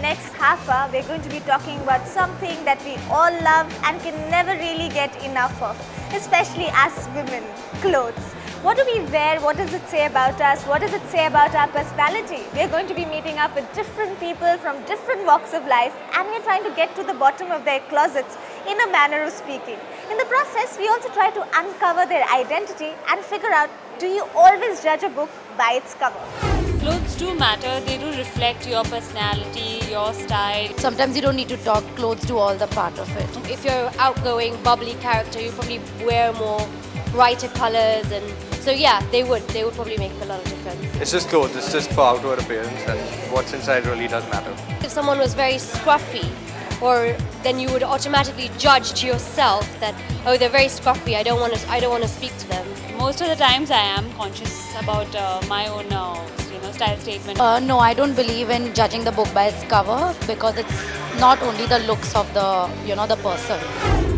next half hour, we're going to be talking about something that we all love and can never really get enough of, especially as women, clothes. What do we wear? What does it say about us? What does it say about our personality? We're going to be meeting up with different people from different walks of life, and we're trying to get to the bottom of their closets in a manner of speaking. In the process, we also try to uncover their identity and figure out, do you always judge a book by its cover? Clothes do matter, they do reflect your personality, your style. Sometimes you don't need to talk, clothes do all the part of it. If you're an outgoing, bubbly character, you probably wear more brighter colors, and so yeah, they would probably make a lot of difference. It's just clothes, it's just for outward appearance, and what's inside really does matter. If someone was very scruffy, or then you would automatically judge to yourself that, oh, they're very scruffy, I don't want to speak to them. Most of the times I am conscious about my own style statement. No, I don't believe in judging the book by its cover, because it's not only the looks of the person.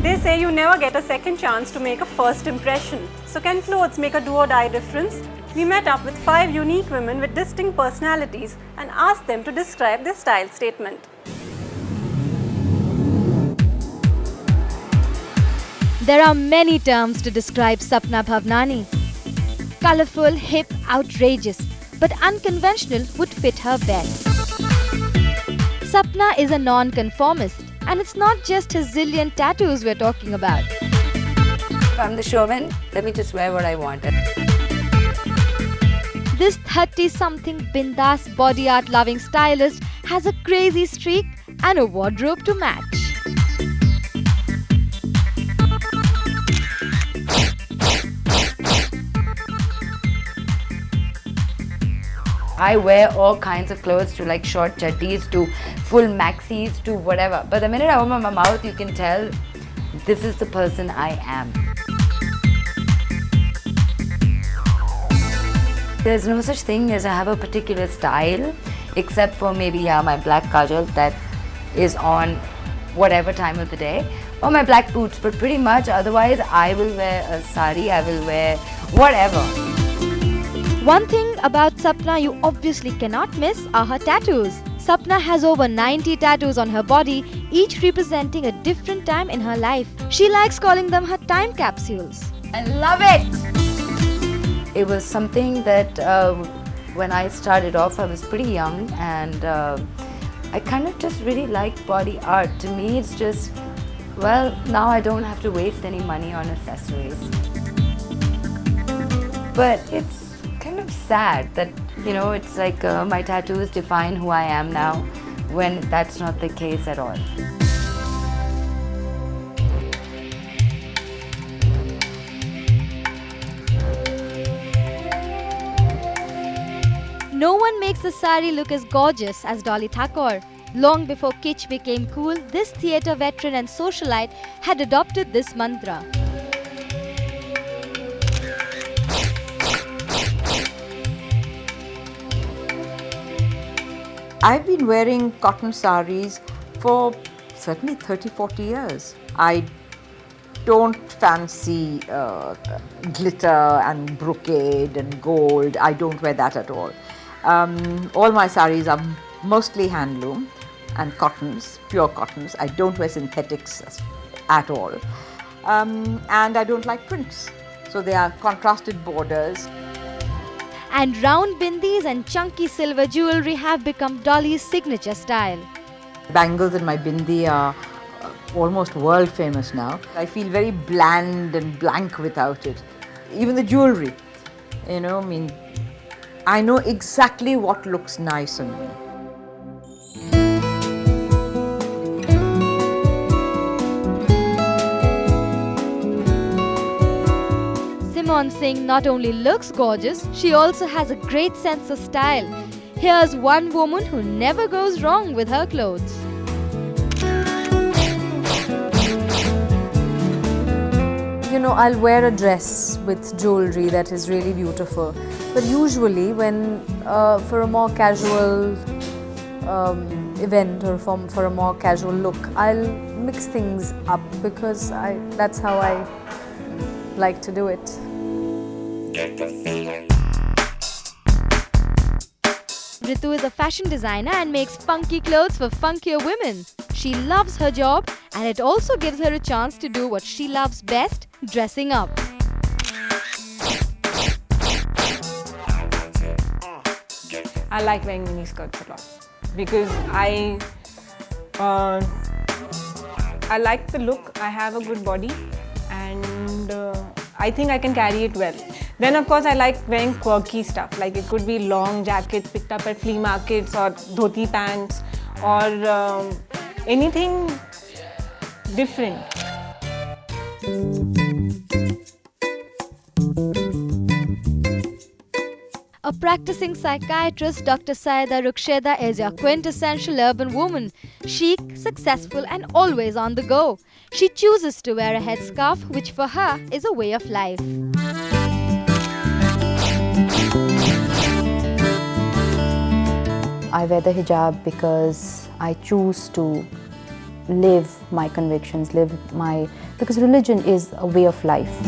They say you never get a second chance to make a first impression. So can clothes make a do or die difference? We met up with 5 unique women with distinct personalities and asked them to describe their style statement. There are many terms to describe Sapna Bhavnani. Colourful, hip, outrageous, but unconventional would fit her best. Sapna is a non-conformist, and it's not just his zillion tattoos we're talking about. If I'm the showman, let me just wear what I want. This 30-something bindas body art loving stylist has a crazy streak and a wardrobe to match. I wear all kinds of clothes, to like short chaddis, to full maxis, to whatever. But the minute I open my mouth, you can tell this is the person I am. There's no such thing as I have a particular style, except for maybe my black kajal that is on whatever time of the day, or my black boots. But pretty much otherwise, I will wear a sari, I will wear whatever. One thing about Sapna you obviously cannot miss are her tattoos. Sapna has over 90 tattoos on her body, each representing a different time in her life. She likes calling them her time capsules. I love it! It was something that when I started off, I was pretty young, and I kind of just really liked body art. To me, it's just, well, now I don't have to waste any money on accessories. But it's kind of sad that, it's like my tattoos define who I am now, when that's not the case at all. No one makes a sari look as gorgeous as Dolly Thakur. Long before kitsch became cool, this theatre veteran and socialite had adopted this mantra. I've been wearing cotton saris for certainly 30-40 years. I don't fancy glitter and brocade and gold. I don't wear that at all. All my saris are mostly handloom and cottons, pure cottons. I don't wear synthetics at all. And I don't like prints. So they are contrasted borders. And round bindis and chunky silver jewellery have become Dolly's signature style. Bangles in my bindi are almost world famous now. I feel very bland and blank without it. Even the jewellery, I know exactly what looks nice on me. Simone Singh not only looks gorgeous, she also has a great sense of style. Here's one woman who never goes wrong with her clothes. I'll wear a dress with jewelry that is really beautiful. But usually when for a more casual event or for a more casual look, I'll mix things up because that's how I like to do it. Ritu is a fashion designer and makes funky clothes for funkier women. She loves her job and it also gives her a chance to do what she loves best, dressing up. I like wearing mini skirts a lot because I like the look. I have a good body and I think I can carry it well. Then of course I like wearing quirky stuff, like it could be long jackets picked up at flea markets or dhoti pants or anything different. A practicing psychiatrist, Dr. Saida Ruksheda is your quintessential urban woman. Chic, successful and always on the go. She chooses to wear a headscarf, which for her is a way of life. I wear the hijab because I choose to live my convictions, because religion is a way of life.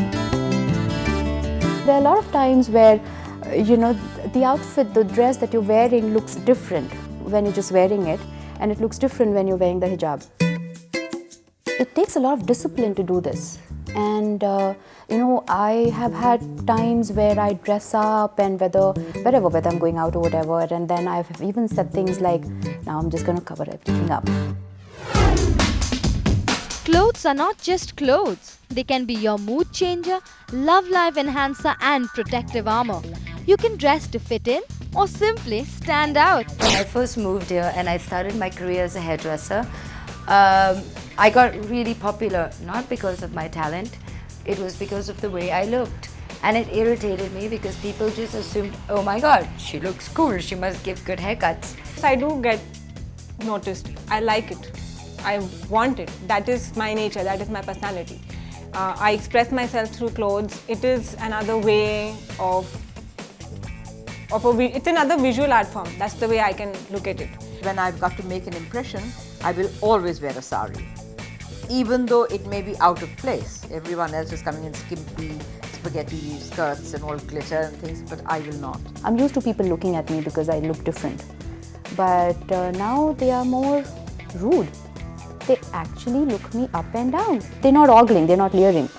There are a lot of times where the outfit, the dress that you're wearing looks different when you're just wearing it, and it looks different when you're wearing the hijab. It takes a lot of discipline to do this, and I have had times where I dress up and whether I'm going out or whatever, and then I've even said things like, now I'm just going to cover everything up. Clothes are not just clothes. They can be your mood changer, love life enhancer and protective armor. You can dress to fit in or simply stand out. When I first moved here and I started my career as a hairdresser, I got really popular, not because of my talent, it was because of the way I looked. And it irritated me because people just assumed, oh my god, she looks cool, she must give good haircuts. I do get noticed. I like it. I want it. That is my nature, that is my personality. I express myself through clothes. It is another way it's another visual art form. That's the way I can look at it. When I've got to make an impression, I will always wear a sari. Even though it may be out of place. Everyone else is coming in skimpy, spaghetti skirts and all glitter and things, but I will not. I'm used to people looking at me because I look different. But now they are more rude. They actually look me up and down. They're not ogling, they're not leering.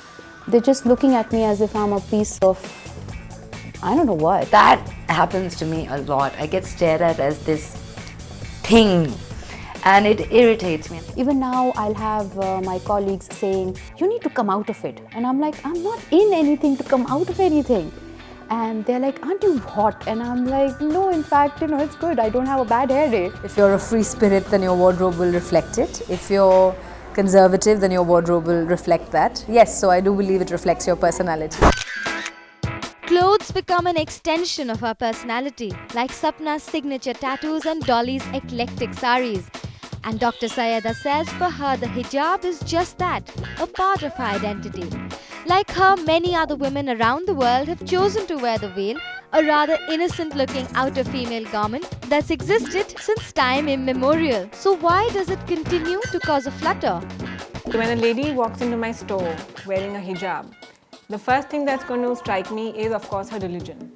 They're just looking at me as if I'm a piece of, I don't know what. That happens to me a lot. I get stared at as this thing and it irritates me. Even now I'll have my colleagues saying, you need to come out of it. And I'm like, I'm not in anything to come out of anything. And they're like, aren't you hot? And I'm like, no, in fact, it's good. I don't have a bad hair day. If you're a free spirit, then your wardrobe will reflect it. If you're conservative, then your wardrobe will reflect that. Yes, so I do believe it reflects your personality. Clothes become an extension of our personality, like Sapna's signature tattoos and Dolly's eclectic saris. And Dr. Sayeda says for her the hijab is just that, a part of her identity. Like her, many other women around the world have chosen to wear the veil, a rather innocent-looking outer female garment that's existed since time immemorial. So why does it continue to cause a flutter? When a lady walks into my store wearing a hijab, the first thing that's going to strike me is, of course, her religion.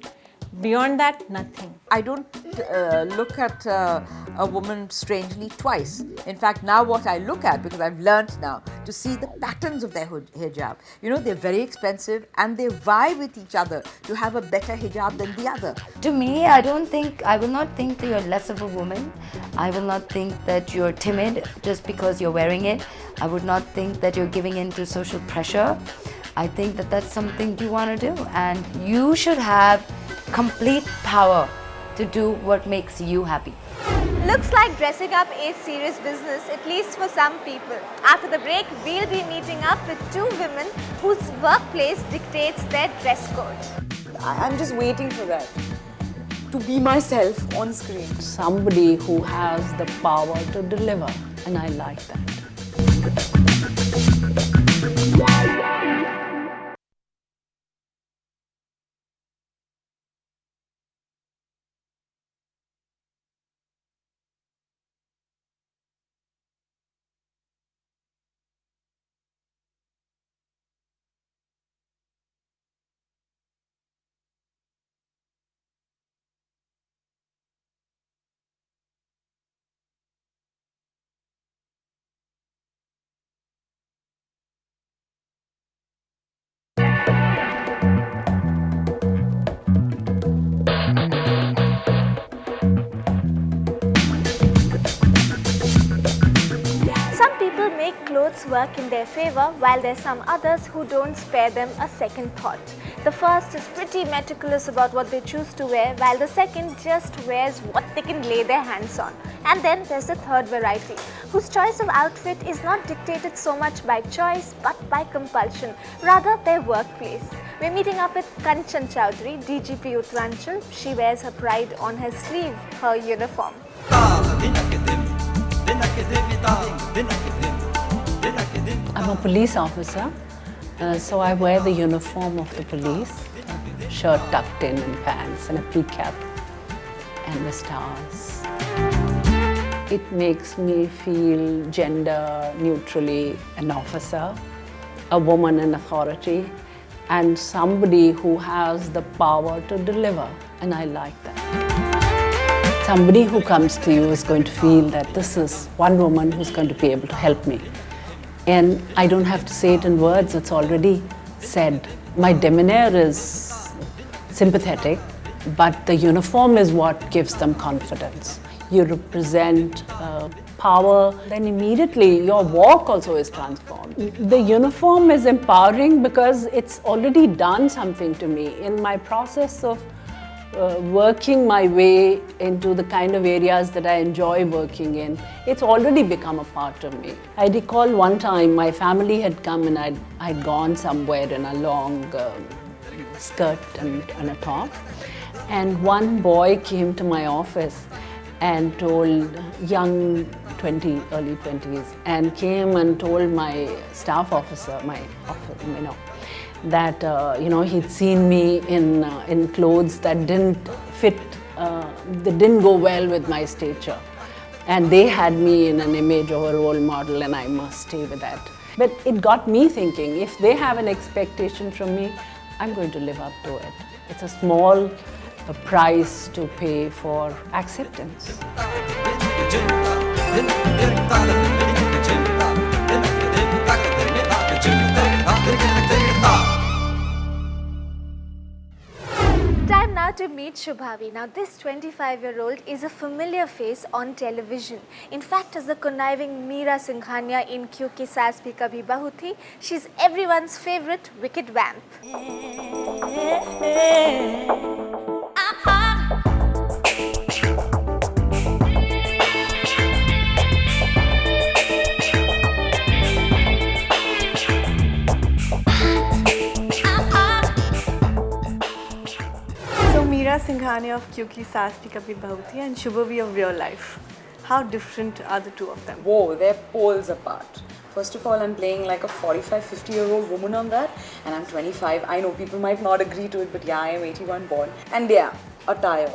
Beyond that, nothing. I don't look at a woman strangely twice. In fact, now what I look at, because I've learnt now, to see the patterns of their hijab. They're very expensive and they vie with each other to have a better hijab than the other. To me, I will not think that you're less of a woman. I will not think that you're timid just because you're wearing it. I would not think that you're giving in to social pressure. I think that that's something you want to do, and you should have complete power to do what makes you happy. Looks like dressing up is serious business, at least for some people. After the break, we'll be meeting up with two women whose workplace dictates their dress code. I'm just waiting for that, to be myself on screen. Somebody who has the power to deliver, and I like that. clothes work in their favor, while there's some others who don't spare them a second thought. The first is pretty meticulous about what they choose to wear, while the second just wears what they can lay their hands on. And then there's the third variety, whose choice of outfit is not dictated so much by choice but by compulsion, rather their workplace. We're meeting up with Kanchan Chowdhury, DGP Uttaranchal. She wears her pride on her sleeve, her uniform. I'm a police officer, so I wear the uniform of the police, shirt tucked in and pants and a pea cap and the stars. It makes me feel gender neutrally an officer, a woman in authority, and somebody who has the power to deliver, and I like that. Somebody who comes to you is going to feel that this is one woman who's going to be able to help me. And I don't have to say it in words, it's already said. My demeanor is sympathetic, but the uniform is what gives them confidence. You represent power, then immediately your walk also is transformed. The uniform is empowering because it's already done something to me. In my process of working my way into the kind of areas that I enjoy working in, it's already become a part of me. I recall one time my family had come and I'd gone somewhere in a long skirt and a top, and one boy came to my office and told, young 20, early 20s, and came and told my staff officer, that he'd seen me in clothes that didn't fit, that didn't go well with my stature, and they had me in an image of a role model, and I must stay with that. But it got me thinking, if they have an expectation from me, I'm going to live up to it. It's a small price to pay for acceptance. Time now to meet Shubhavi. Now this 25-year-old is a familiar face on television. In fact, as the conniving Meera Singhania in Kyunki Saas Bhi Kabhi Bahu Thi, she's everyone's favourite wicked vamp. Meera Singhania of Kyunki Saas Bhi Kabhi Bahu Thi and Shubhavi of real life. How different are the two of them? Whoa, they're poles apart. First of all, I'm playing like a 45, 50-year-old woman on that, and I'm 25. I know people might not agree to it, but yeah, I am 81 born. And yeah, attire.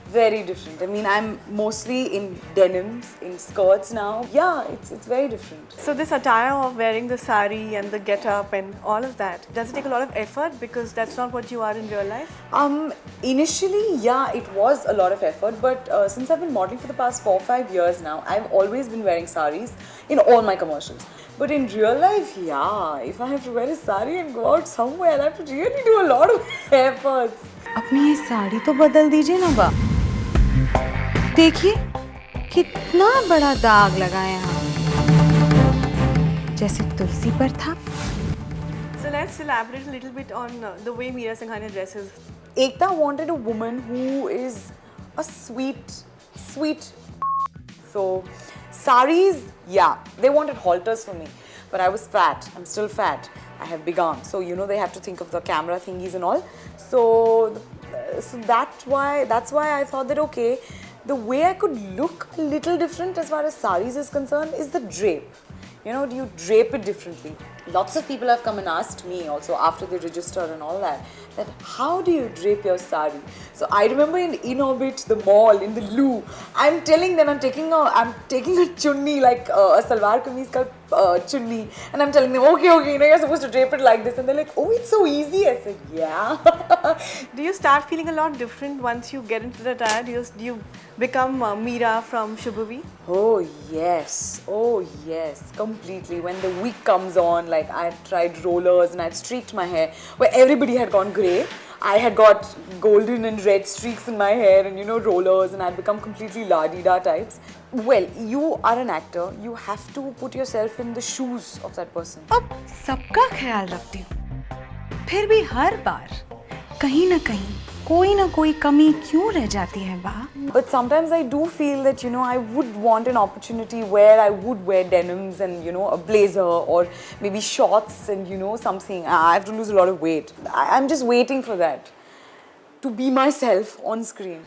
Very different. I mean, I'm mostly in denims, in skirts now. Yeah, it's very different. So this attire of wearing the sari and the get-up and all of that, does it take a lot of effort because that's not what you are in real life? Initially, yeah, it was a lot of effort, but since I've been modeling for the past 4 or 5 years now, I've always been wearing saris in all my commercials. But in real life, yeah, if I have to wear a sari and go out somewhere, I have to really do a lot of efforts. अपनी ये साड़ी तो बदल दीजिए ना बा। देखिए कितना बड़ा दाग लगा है यहाँ, जैसे तुलसी पर था। So let's elaborate a little bit on the way Meera Singhania dresses. Ekta wanted a woman who is a sweet. So saris, yeah, they wanted halters for me, but I was fat. I'm still fat. I have big arms, so you know they have to think of the camera thingies and all. So that's why I thought that okay, the way I could look a little different as far as saris is concerned is the drape. You know, do you drape it differently? Lots of people have come and asked me also after they register and all that how do you drape your sari? So I remember in Inorbit, the mall, in the loo, I'm telling them I'm taking a chunni, like a salwar kameez ka chunni, and I'm telling them okay, you know, you're supposed to drape it like this, and they're like, oh, it's so easy. I said, yeah. Do you start feeling a lot different once you get into the attire? Do you become Meera from Shubhavi? Oh yes, completely. When the wig comes on, like I tried rollers and I streaked my hair where everybody had gone grey. I had got golden and red streaks in my hair and, you know, rollers, and I'd become completely la-di-da types. Well, you are an actor. You have to put yourself in the shoes of that person. अब सबका ख्याल रखती हूँ, फिर भी हर बार कहीं ना कोई कमी क्यों रह जाती है बा? But sometimes I do feel that, you know, I would want an opportunity where I would wear denims and, you know, a blazer or maybe shorts and, you know, something. I have to lose a lot of weight. I'm just waiting for that, to be myself on screen.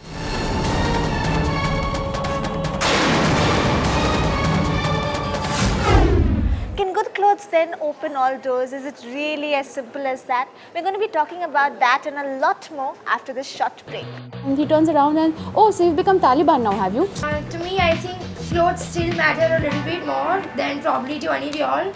Can good clothes then open all doors? Is it really as simple as that? We're going to be talking about that and a lot more after this short break. And he turns around and, oh, so you've become Taliban now, have you? To me, I think clothes still matter a little bit more than probably to any of y'all.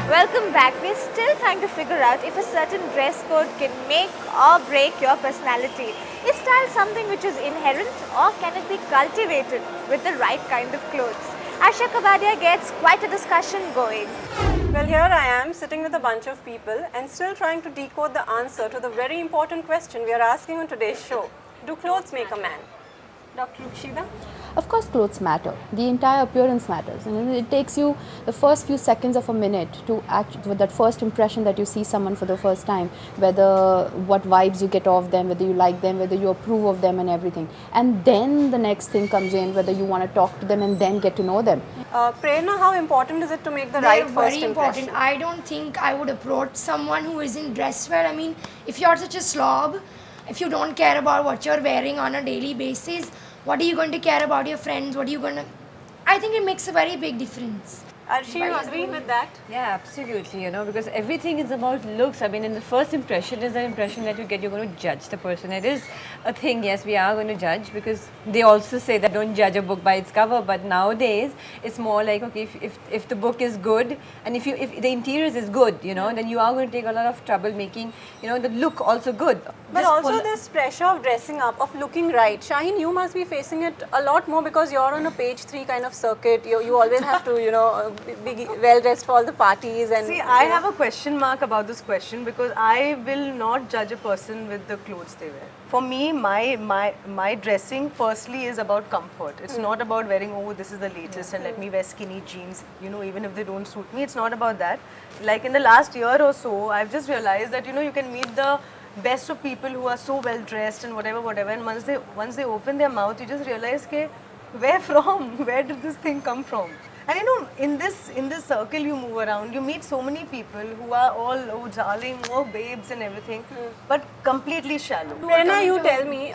Welcome back. We're still trying to figure out if a certain dress code can make or break your personality. Is style something which is inherent, or can it be cultivated with the right kind of clothes? Arsha Kabadia gets quite a discussion going. Well, here I am sitting with a bunch of people and still trying to decode the answer to the very important question we are asking on today's show. Do clothes make a man? Dr. Rukshida? Of course, clothes matter. The entire appearance matters. And it takes you the first few seconds of a minute to act with that first impression that you see someone for the first time, whether what vibes you get off them, whether you like them, whether you approve of them and everything. And then the next thing comes in, whether you want to talk to them and then get to know them. Prerna, how important is it to make the right first very impression? important. I don't think I would approach someone who isn't dressed well. I mean, if you're such a slob, if you don't care about what you're wearing on a daily basis, what are you going to care about your friends? What are you going to... I think it makes a very big difference. Archie, you agree with that? Yeah, absolutely, you know, because everything is about looks. I mean, in the first impression is the impression that you get, you're going to judge the person. It is a thing, yes, we are going to judge, because they also say that don't judge a book by its cover, but nowadays it's more like, okay, if the book is good and if the interiors is good, you know, then you are going to take a lot of trouble making, you know, the look also good. But also this pressure of dressing up, of looking right. Shaheen, you must be facing it a lot more because you're on a page 3 kind of circuit. You always have to, you know, be well dressed for all the parties. And see, I have a question mark about this question because I will not judge a person with the clothes they wear. For me, my dressing firstly is about comfort. It's not about wearing, oh, this is the latest and let me wear skinny jeans, you know, even if they don't suit me. It's not about that. Like in the last year or so, I've just realized that, you know, you can meet the best of people who are so well dressed and whatever, and once they open their mouth, you just realize, okay, where from? Where did this thing come from? And you know, in this circle you move around, you meet so many people who are all, oh darling, oh babes and everything, but completely shallow. Prerna, you tell me,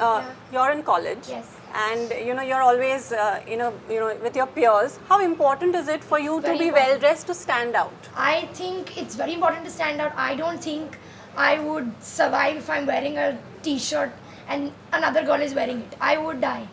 you're in college. Yes. And you know, you're always you know, with your peers. How important is it for you to be well dressed to stand out? I think it's very important to stand out. I don't think I would survive if I'm wearing a t-shirt and another girl is wearing it. I would die.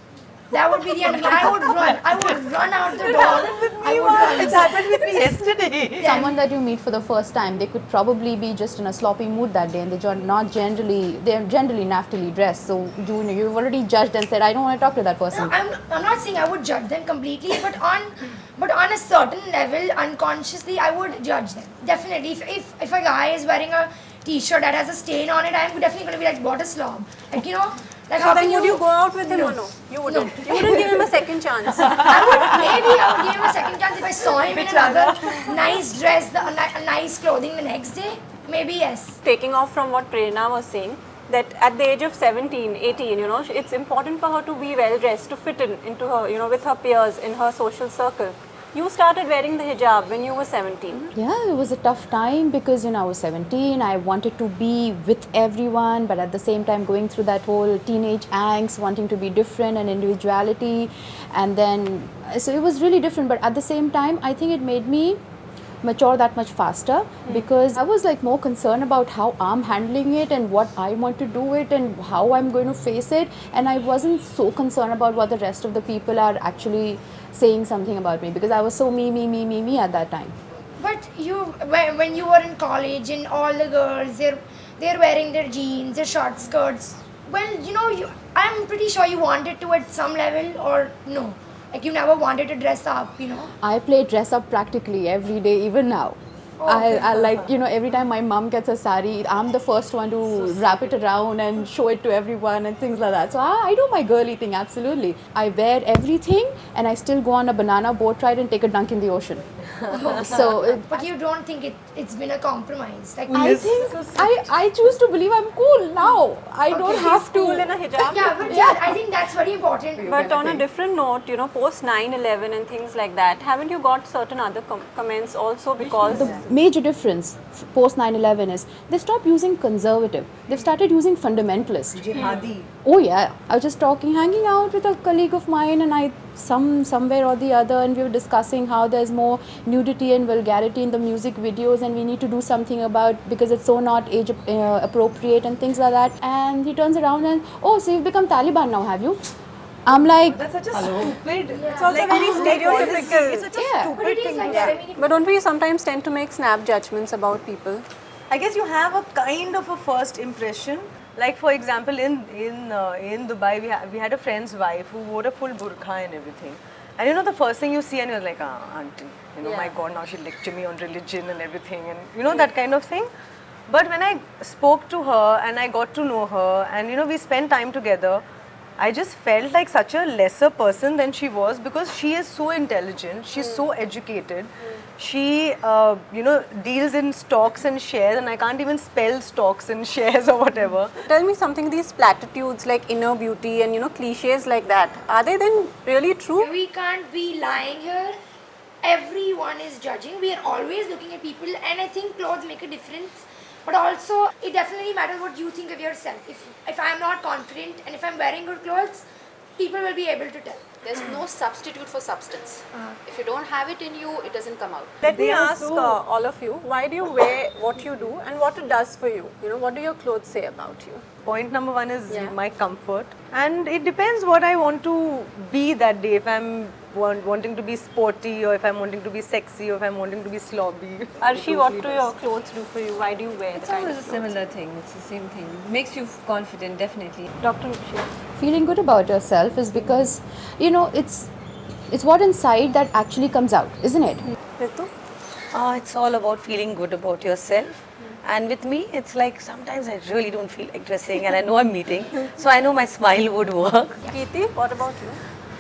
That would be the end of me. I would run. I would run out the door. I would run. It's happened with me yesterday. Someone that you meet for the first time, they could probably be just in a sloppy mood that day and they're generally naftily dressed. So you've already judged and said, I don't want to talk to that person. No, I'm not saying I would judge them completely, but on a certain level, unconsciously, I would judge them. Definitely. If a guy is wearing a t-shirt that has a stain on it, I'm definitely going to be like, what a slob. Like, you know, like so then would you go out with him or no? You wouldn't. No. You wouldn't give him a second chance. Maybe I would give him a second chance if I saw him in another nice dress, a nice clothing the next day. Maybe yes. Taking off from what Prerna was saying, that at the age of 17, 18, you know, it's important for her to be well dressed, to fit into her, you know, with her peers in her social circle. You started wearing the hijab when you were 17. Yeah, it was a tough time because I was 17. I wanted to be with everyone, but at the same time going through that whole teenage angst, wanting to be different and individuality, and then so it was really different. But at the same time, I think it made me mature that much faster because I was like more concerned about how I'm handling it and what I want to do it and how I'm going to face it, and I wasn't so concerned about what the rest of the people are actually saying something about me because I was so me at that time. But when you were in college and all the girls, they're wearing their jeans, their short skirts. Well, I'm pretty sure you wanted to at some level, or no? Like you never wanted to dress up, I play dress up practically every day, even now. I like, every time my mom gets a sari, I'm the first one to wrap it around and show it to everyone and things like that. So I do my girly thing, absolutely. I wear everything and I still go on a banana boat ride and take a dunk in the ocean. But you don't think it's been a compromise? Like I think I choose to believe I'm cool now. I don't have to. Cool in a hijab. Yeah, I think that's very important. But on a different note, post 9/11 and things like that, haven't you got certain other comments also because the major difference post 9/11 is they stopped using conservative. They've started using fundamentalist. Jihadi. Oh yeah, I was just hanging out with a colleague of mine, and somewhere or the other, and we were discussing how there's more nudity and vulgarity in the music videos, and we need to do something about because it's so not age appropriate and things like that. And he turns around and, oh, so you've become Taliban now, have you? I'm like, that's such a stupid. It's also very stereotypical. It's such a stupid thing to say. But don't we sometimes tend to make snap judgments about people? I guess you have a kind of a first impression. Like for example, in Dubai, we had a friend's wife who wore a full burqa and everything. And the first thing you see and you're like, auntie, my God, now she'll lecture me on religion and everything, and that kind of thing. But when I spoke to her and I got to know her, and we spent time together, I just felt like such a lesser person than she was because she is so intelligent, she's so educated. She, deals in stocks and shares, and I can't even spell stocks and shares or whatever. Tell me something, these platitudes like inner beauty and, cliches like that, are they then really true? We can't be lying here. Everyone is judging. We are always looking at people, and I think clothes make a difference. But also, it definitely matters what you think of yourself. If I'm not confident and if I'm wearing good clothes, people will be able to tell. There's no substitute for substance. If you don't have it in you, it doesn't come out. Let me ask all of you, why do you wear what you do and what it does for you? What do your clothes say about you? Point number one is my comfort. And it depends what I want to be that day. If I'm wanting to be sporty, or if I'm wanting to be sexy, or if I'm wanting to be slobby. Arshi, what do your clothes do for you? Why do you wear the kind of It's always a similar thing. It's the same thing. It makes you confident, definitely. Dr. Nukshia. Feeling good about yourself is because, it's what inside that actually comes out, isn't it? Ritu? It's all about feeling good about yourself. And with me, it's like sometimes I really don't feel like dressing and I know I'm meeting. So I know my smile would work. Kirti, what about you?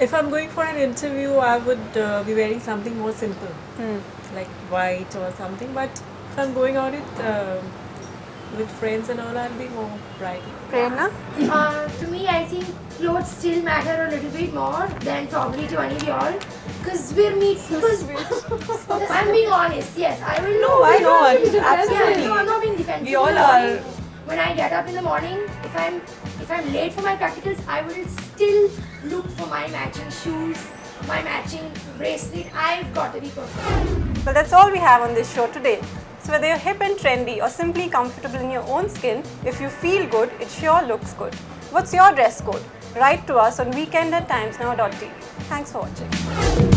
If I'm going for an interview, I would be wearing something more simple, like white or something. But if I'm going out with friends and all, I'll be more bright. Prerna? To me, I think clothes still matter a little bit more than probably to any of y'all. Because we're I'm being honest, yes. I will know. I know. Absolutely. No, I'm not being defensive. We all are. When I get up in the morning, if I'm late for my practicals, I will still look for my matching shoes, my matching bracelet. I've got to be perfect. Well, that's all we have on this show today. So whether you're hip and trendy or simply comfortable in your own skin, if you feel good, it sure looks good. What's your dress code? Write to us on weekend@timesnow.tv. Thanks for watching.